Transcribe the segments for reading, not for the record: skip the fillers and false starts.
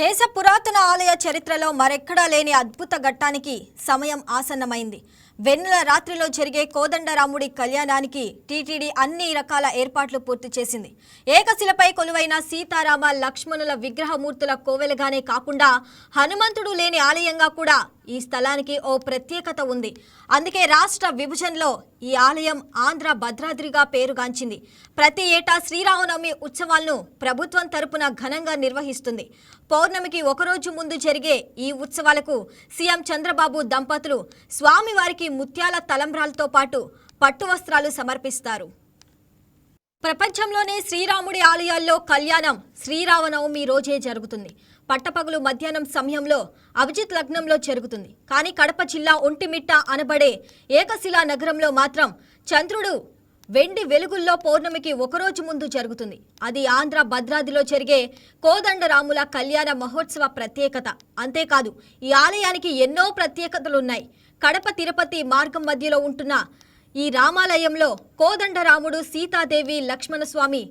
దేశ పురాతన ఆలయ చరిత్రలో మరెక్కడా లేని అద్భుత ఘట్టానికి సమయం ఆసన్నమైంది. వెన్నెల రాత్రిలో జరిగే కోదండరాముడి కళ్యాణానికి టీటీడీ అన్ని రకాల ఏర్పాట్లు పూర్తి చేసింది. ఏకశిలపై కొలువైన సీతారామ లక్ష్మణుల విగ్రహమూర్తుల కోవెలగానే కాకుండా హనుమంతుడు లేని ఆలయంగా కూడా ఈ స్థలానికి ఓ ప్రత్యేకత ఉంది. అందుకే రాష్ట్ర విభజనలో ఈ ఆలయం ఆంధ్ర భద్రాద్రిగా పేరుగాంచింది. ప్రతి ఏటా శ్రీరామనవమి ఉత్సవాలను ప్రభుత్వం తరపున ఘనంగా నిర్వహిస్తుంది. పౌర్ణమికి ఒకరోజు ముందు జరిగే ఈ ఉత్సవాలకు సీఎం చంద్రబాబు దంపతులు స్వామివారికి ముత్యాల తలంబ్రాలతో పాటు పట్టు వస్త్రాలు సమర్పిస్తారు. ప్రపంచంలోనే శ్రీరాముడి ఆలయాల్లో కళ్యాణం శ్రీరామనవమి రోజే జరుగుతుంది. పట్టపగలు మధ్యాహ్నం సమయంలో అభిజిత్ లగ్నంలో జరుగుతుంది. కానీ కడప జిల్లా ఒంటిమిట్ట అనబడే ఏకశిలా నగరంలో మాత్రం చంద్రుడు వెండి వెలుగుల్లో పౌర్ణమికి ఒకరోజు ముందు జరుగుతుంది. అది ఆంధ్ర భద్రాద్రిలో జరిగే కోదండరాముల కళ్యాణ మహోత్సవ ప్రత్యేకత. అంతేకాదు ఈ ఆలయానికి ఎన్నో ప్రత్యేకతలున్నాయి. కడప తిరుపతి మార్గం మధ్యలో ఉంటున్న ఈ రామాలయంలో కోదండరాముడు, సీతాదేవి, లక్ష్మణస్వామి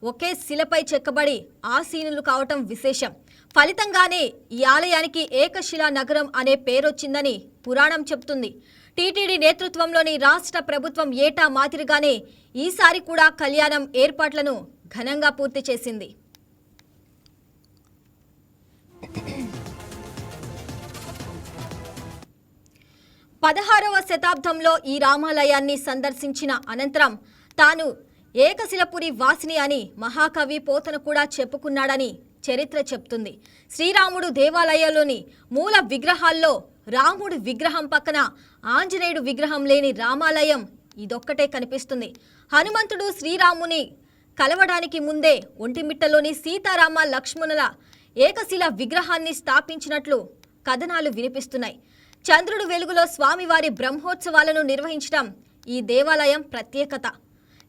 ఒకే శిలపై చెక్కబడి ఆసీనులు కావటం విశేషం. ఫలితంగానే ఈ ఆలయానికి ఏకశిలా నగరం అనే పేరొచ్చిందని పురాణం చెబుతుంది. టీటీడీ నేతృత్వంలోని రాష్ట్ర ప్రభుత్వం ఏటా మాదిరిగానే ఈసారి కూడా కళ్యాణం ఏర్పాట్లను ఘనంగా పూర్తి చేసింది. పదహారవ శతాబ్దంలో ఈ రామాలయాన్ని సందర్శించిన అనంతరం తాను ఏకశిలపురి వాసిని అని మహాకవి పోతన కూడా చెప్పుకున్నాడని చరిత్ర చెప్తుంది. శ్రీరాముడు దేవాలయంలోని మూల విగ్రహాల్లో రాముడి విగ్రహం పక్కన ఆంజనేయుడు విగ్రహం లేని రామాలయం ఇదొక్కటే కనిపిస్తుంది. హనుమంతుడు శ్రీరాముని కలవడానికి ముందే ఒంటిమిట్టలోని సీతారామ లక్ష్మణుల ఏకశిల విగ్రహాన్ని స్థాపించినట్లు కథనాలు వినిపిస్తున్నాయి. చంద్రుడు వెలుగులో స్వామివారి బ్రహ్మోత్సవాలను నిర్వహించడం ఈ దేవాలయం ప్రత్యేకత.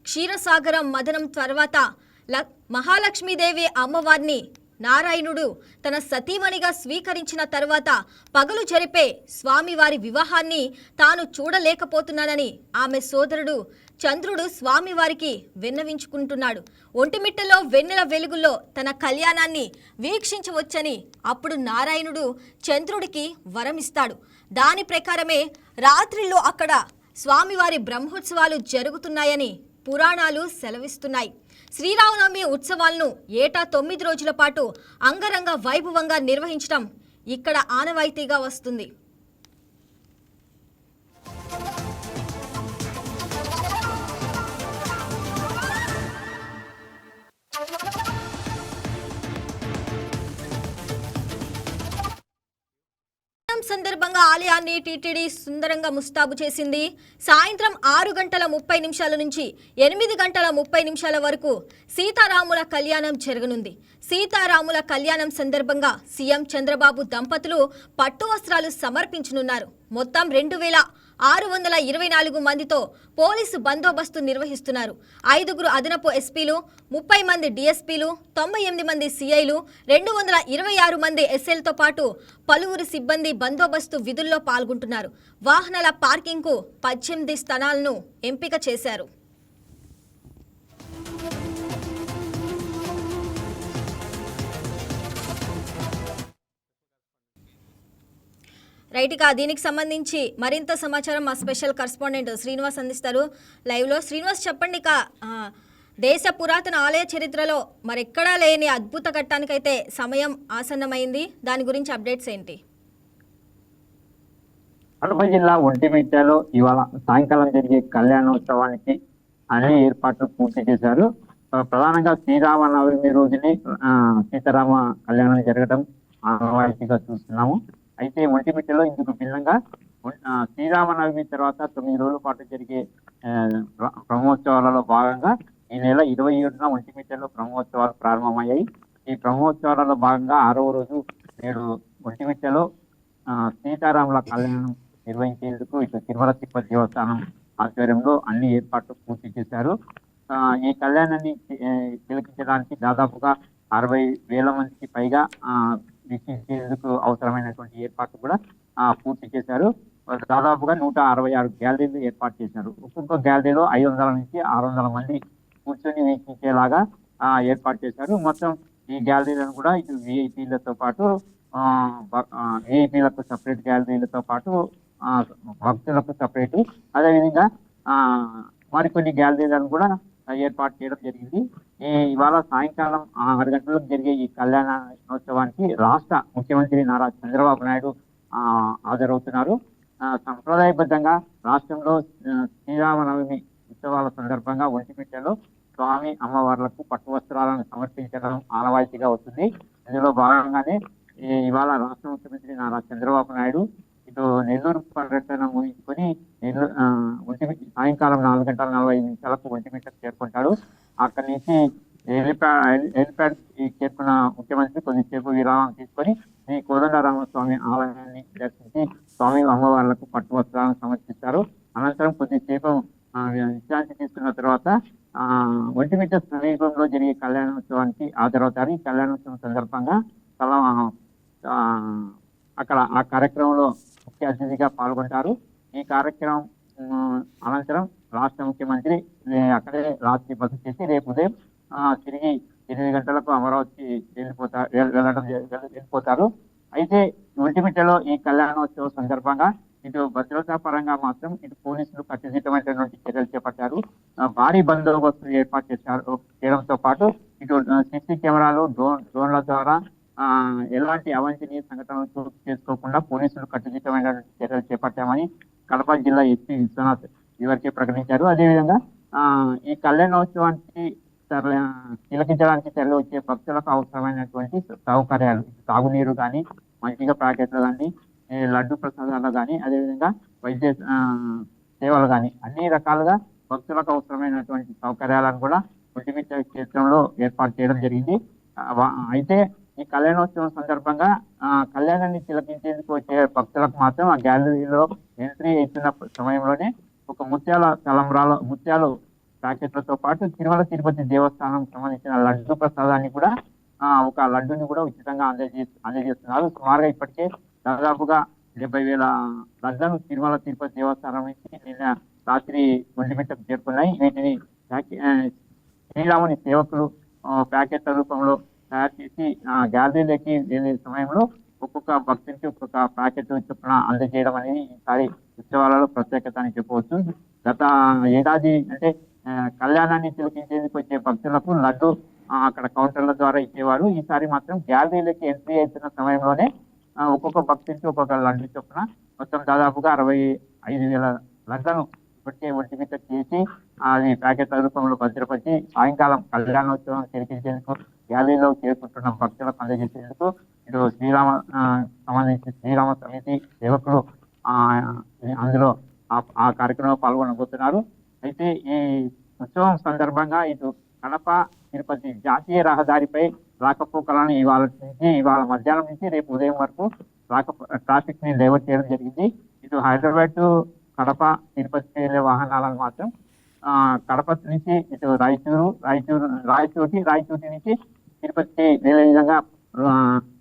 క్షీరసాగరం మదనం తర్వాత మహాలక్ష్మీదేవి అమ్మవారిని నారాయణుడు తన సతీమణిగా స్వీకరించిన తర్వాత పగలు జరిపే స్వామివారి వివాహాన్ని తాను చూడలేకపోతున్నానని ఆమె సోదరుడు చంద్రుడు స్వామివారికి విన్నవించుకుంటున్నాడు. ఒంటిమిట్టలో వెన్నెల వెలుగుల్లో తన కళ్యాణాన్ని వీక్షించవచ్చని అప్పుడు నారాయణుడు చంద్రుడికి వరమిస్తాడు. దాని ప్రకారమే రాత్రిలో అక్కడ స్వామివారి బ్రహ్మోత్సవాలు జరుగుతున్నాయని పురాణాలు సెలవిస్తున్నాయి. శ్రీరామనవమి ఉత్సవాలను ఏటా 9 రోజుల పాటు అంగరంగ వైభవంగా నిర్వహించడం ఇక్కడ ఆనవాయితీగా వస్తుంది. సందర్భంగా ఆలయాన్ని టీటీడీ సుందరంగా ముస్తాబు చేసింది. సాయంత్రం 6:30 నుంచి 8:30 వరకు సీతారాముల కళ్యాణం జరగనుంది. సీతారాముల కళ్యాణం సందర్భంగా సీఎం చంద్రబాబు దంపతులు పట్టు వస్త్రాలు సమర్పించనున్నారు. మొత్తం 2624 మందితో పోలీసు బందోబస్తు నిర్వహిస్తున్నారు. 5 అదనపు ఎస్పీలు, 30 మంది డిఎస్పీలు, 98 మంది సిఐలు, 226 మంది ఎస్ఎల్తో పాటు పలువురు సిబ్బంది బందోబస్తు విధుల్లో పాల్గొంటున్నారు. వాహనాల పార్కింగ్కు 18 స్థానాలను ఎంపిక చేశారు. రైట్గా దీనికి సంబంధించి మరింత సమాచారం మా స్పెషల్ కరెస్పాండెంట్ శ్రీనివాస్ అందిస్తారు లైవ్లో. శ్రీనివాస్, చెప్పండి, దేశ పురాతన ఆలయ చరిత్రలో మరెక్కడా లేని అద్భుత ఘట్టానికైతే సమయం ఆసన్నమైంది. దాని గురించి అప్డేట్స్ ఏంటి? కడప జిల్లా ఒంటిమిట్టలో ఇవాళ సాయంకాలం జరిగే కళ్యాణోత్సవానికి అన్ని ఏర్పాట్లు పూర్తి చేశారు. ప్రధానంగా శ్రీరామనవమి రోజునే సీతారామ కళ్యాణం జరగడం ఆనవాయితీగా చూస్తున్నాము. అయితే ఒంటిమిట్టలో ఇందుకు భిన్నంగా శ్రీరామనవమి తర్వాత 9 రోజుల పాటు జరిగే బ్రహ్మోత్సవాలలో భాగంగా ఈ నెల 27న ఒంటిమిట్టలో బ్రహ్మోత్సవాలు ప్రారంభమయ్యాయి. ఈ బ్రహ్మోత్సవాలలో భాగంగా 6వ రోజు నేడు ఒంటిమిట్టలో సీతారాముల కళ్యాణం నిర్వహించేందుకు ఇటు తిరుమల తిరుపతి దేవస్థానం ఆధ్వర్యంలో అన్ని ఏర్పాట్లు పూర్తి చేశారు. ఈ కళ్యాణాన్ని తిలకించడానికి దాదాపుగా 60,000 మందికి పైగా వీక్షించేందుకు అవసరమైనటువంటి ఏర్పాట్లు కూడా పూర్తి చేశారు. దాదాపుగా 166 గ్యాలరీలు ఏర్పాటు చేశారు. ఒక్కొక్క గ్యాలరీలో 500 నుంచి 600 మంది కూర్చొని వీక్షించేలాగా ఏర్పాటు చేశారు. మొత్తం ఈ గ్యాలరీలను కూడా ఇటు విఐపీలతో పాటు విఐపీలకు సపరేట్ గ్యాలరీలతో పాటు ఆ, భక్తులకు సపరేట్, అదేవిధంగా ఆ, మరికొన్ని గ్యాలరీలను కూడా ఏర్పాటు చేయడం జరిగింది. ఇవాళ సాయంకాలం 6 గంటలకు జరిగే ఈ కళ్యాణోత్సవానికి రాష్ట్ర ముఖ్యమంత్రి నారా చంద్రబాబు నాయుడు హాజరవుతున్నారు. సంప్రదాయబద్ధంగా రాష్ట్రంలో శ్రీరామనవమి ఉత్సవాల సందర్భంగా ఒంటిమిట్టలో స్వామి అమ్మవార్లకు పట్టు వస్త్రాలను సమర్పించడం ఆనవాయితీగా వస్తుంది. ఇందులో భాగంగానే ఇవాళ రాష్ట్ర ముఖ్యమంత్రి నారా చంద్రబాబు నాయుడు ఇటు నెల్లూరు పర్యటన ముగించుకొని ఒంటిమిట్ట సాయంకాలం 4:45 ఒంటిమిట్టకు చేరుకుంటాడు. అక్కడి నుంచి హెలిప్యాడ్ చేరుకున్న ముఖ్యమంత్రి కొద్దిసేపు విరామం తీసుకొని శ్రీ కోదండరామస్వామి ఆలయాన్ని దర్శించి స్వామి అమ్మవార్లకు పట్టు వస్త్రాలను సమర్పిస్తారు. అనంతరం కొద్దిసేపు విశ్రాంతి తీసుకున్న తర్వాత ఒంటిమిట్ట సమీపంలో జరిగే కళ్యాణోత్సవానికి హాజరవుతారు. ఈ కళ్యాణోత్సవం సందర్భంగా అక్కడ ఆ కార్యక్రమంలో ముఖ్య అతిథిగా పాల్గొంటారు. ఈ కార్యక్రమం అనంతరం రాష్ట్ర ముఖ్యమంత్రి అక్కడే రాత్రి బస చేసి రేపు ఉదయం తిరిగి 8 గంటలకు అమరావతి వెళ్ళిపోతారు. అయితే ఒంటిమిట్టలో ఈ కళ్యాణోత్సవం సందర్భంగా ఇటు భద్రతా పరంగా మాత్రం ఇటు పోలీసులు కట్టుదిట్టమైనటువంటి చర్యలు చేపట్టారు. భారీ బందోబస్తు ఏర్పాటు చేయడంతో పాటు ఇటు సీసీ కెమెరాలు డ్రోన్ల ద్వారా ఎలాంటి అవాంఛనీయ సంఘటనలు చోటు చేసుకోకుండా పోలీసులు కట్టుదిట్టమైనటువంటి చర్యలు చేపట్టామని కడప జిల్లా ఎస్పీ విశ్వనాథ్ ఇవరకే ప్రకటించారు. అదేవిధంగా ఈ కళ్యాణోత్సవానికి తిలకించడానికి తరలి వచ్చే భక్తులకు అవసరమైనటువంటి సౌకర్యాలు, తాగునీరు కానీ, మంచిగా ప్యాకెట్లు కానీ, లడ్డు ప్రసాదాలు కానీ, అదేవిధంగా వైద్య సేవలు కానీ అన్ని రకాలుగా భక్తులకు అవసరమైనటువంటి సౌకర్యాలను కూడా ఒంటిమిట్ట క్షేత్రంలో ఏర్పాటు చేయడం జరిగింది. అయితే ఈ కళ్యాణోత్సవం సందర్భంగా కళ్యాణాన్ని తిలకించేందుకు వచ్చే భక్తులకు మాత్రం ఆ గ్యాలరీలో ఎంట్రీ అవుతున్న సమయంలోనే ఒక ముత్యాలు ప్యాకెట్లతో పాటు తిరుమల తిరుపతి దేవస్థానం సంబంధించిన లడ్డు ప్రసాదాన్ని కూడా ఒక లడ్డుని కూడా ఉచితంగా అందజేస్తున్నారు. సుమారుగా ఇప్పటికే దాదాపుగా 70,000 లడ్లను తిరుమల తిరుపతి దేవస్థానం నుంచి నిన్న రాత్రి ఒంటిమిట్టకు చేరుకున్నాయి. వీటిని శ్రీరాముని సేవకులు ప్యాకెట్ల రూపంలో తయారు చేసి గ్యాలరీలోకి వెళ్ళే సమయంలో ఒక్కొక్క భక్తునికి ఒక్కొక్క ప్యాకెట్ చొప్పున అందజేయడం అనేది ఈసారి ఉత్సవాలలో ప్రత్యేకత అని చెప్పవచ్చు. గత ఏడాది అంటే కళ్యాణాన్ని తిలకించేందుకు వచ్చే భక్తులకు లడ్డు అక్కడ కౌంటర్ల ద్వారా ఇచ్చేవారు. ఈసారి మాత్రం గ్యాలరీలోకి ఎంట్రీ అవుతున్న సమయంలోనే ఒక్కొక్క భక్తునికి ఒక్కొక్క లడ్డు చొప్పున మొత్తం దాదాపుగా 65,000 లడ్లను ఇప్పటికే ఒంటిమిట్ట చేసి అది ప్యాకెట్ల రూపంలో భద్రపరిచి సాయంకాలం కళ్యాణోత్సవం తిలకించేందుకు గ్యాలరీలో చేరుకుంటున్న భక్తులకు అందజేసేందుకు ఇటు సంబంధించి శ్రీరామ సమితి సేవకులు అందులో ఆ కార్యక్రమంలో పాల్గొనబోతున్నారు. అయితే ఈ ఉత్సవం సందర్భంగా ఇటు కడప తిరుపతి జాతీయ రహదారిపై రాకపోకలను ఇవాళ మధ్యాహ్నం నుంచి రేపు ఉదయం వరకు ట్రాఫిక్ ని డైవర్ట్ చేయడం జరిగింది. ఇటు హైదరాబాద్ టు కడప తిరుపతి వెళ్ళే వాహనాలను మాత్రం కడప నుంచి ఇటు రాయచోటి నుంచి తిరుపతికి వెళ్ళే విధంగా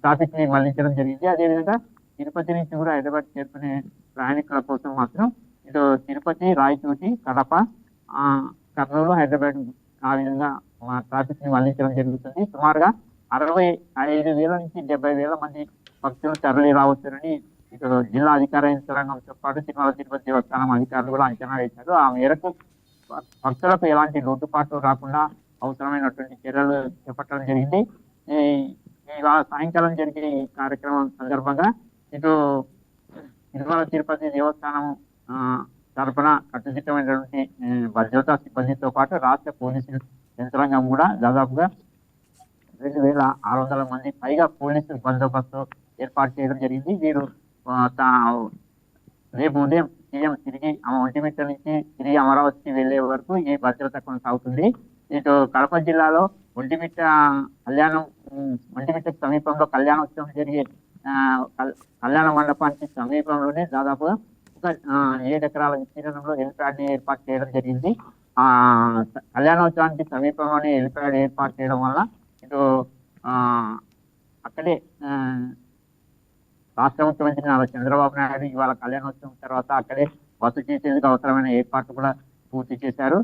ట్రాఫిక్ ని మళ్లించడం జరిగింది. అదేవిధంగా తిరుపతి నుంచి కూడా హైదరాబాద్ చేరుకునే ప్రయాణికుల కోసం మాత్రం ఇటు తిరుపతి, రాయచోటి, కడప, కర్నూలు, హైదరాబాద్ ఆ విధంగా ట్రాఫిక్ ని మళ్లించడం జరుగుతుంది. సుమారుగా 65,000 నుంచి 70,000 మంది భక్తులు తరలి రావచ్చునని ఇటు జిల్లా అధికార యంత్రాంగంతో పాటు తిరుమల తిరుపతి దేవస్థానం అధికారులు కూడా అంచనా వేశారు. ఆ మేరకు భక్తులకు ఎలాంటి లోటుపాట్లు రాకుండా అవసరమైనటువంటి చర్యలు చేపట్టడం జరిగింది. ఇవాళ సాయంకాలం జరిగే ఈ కార్యక్రమం సందర్భంగా ఇటు తిరుమల తిరుపతి దేవస్థానం తరఫున కట్టుదిట్టమైనటువంటి భద్రతా సిబ్బందితో పాటు రాష్ట్ర పోలీసు యంత్రాంగం కూడా దాదాపుగా 2,600 మంది పైగా పోలీసు బందోబస్తు ఏర్పాటు చేయడం జరిగింది. వీరు రేపు ఉదయం సీఎం తిరిగి ఒంటిమిట్ట నుంచి తిరిగి అమరావతికి వెళ్లే వరకు ఈ భద్రత కొనసాగుతుంది. ఇటు కడప జిల్లాలో ఒంటిమిట్టకు సమీపంలో కళ్యాణోత్సవం జరిగే కళ్యాణ మండపానికి సమీపంలోనే దాదాపుగా 7 ఎకరాల విస్తీర్ణంలో హెలిప్యాడ్ ని ఏర్పాటు చేయడం జరిగింది. కళ్యాణోత్సవానికి సమీపంలోనే హెలిప్యాడ్ ఏర్పాటు చేయడం వల్ల ఇటు అక్కడే రాష్ట్ర ముఖ్యమంత్రి నారా చంద్రబాబు నాయుడు ఇవాళ కళ్యాణోత్సవం తర్వాత అక్కడే బస చేసేందుకు అవసరమైన ఏర్పాట్లు కూడా పూర్తి చేశారు.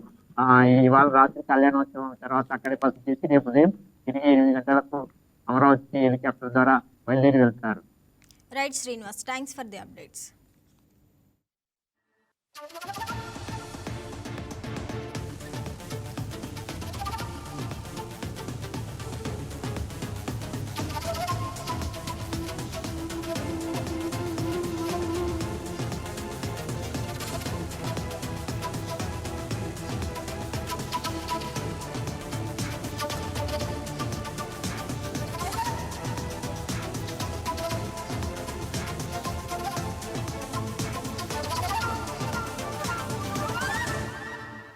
ఇవాళ రాత్రి కళ్యాణోత్సవం తర్వాత అక్కడే బస చేసి రేపు ఉదయం తిరిగి 8 గంటలకు అమరావతి హెలికాప్టర్ ద్వారా బయలుదేరి వెళ్తారు. Right Srinivas, thanks for the updates.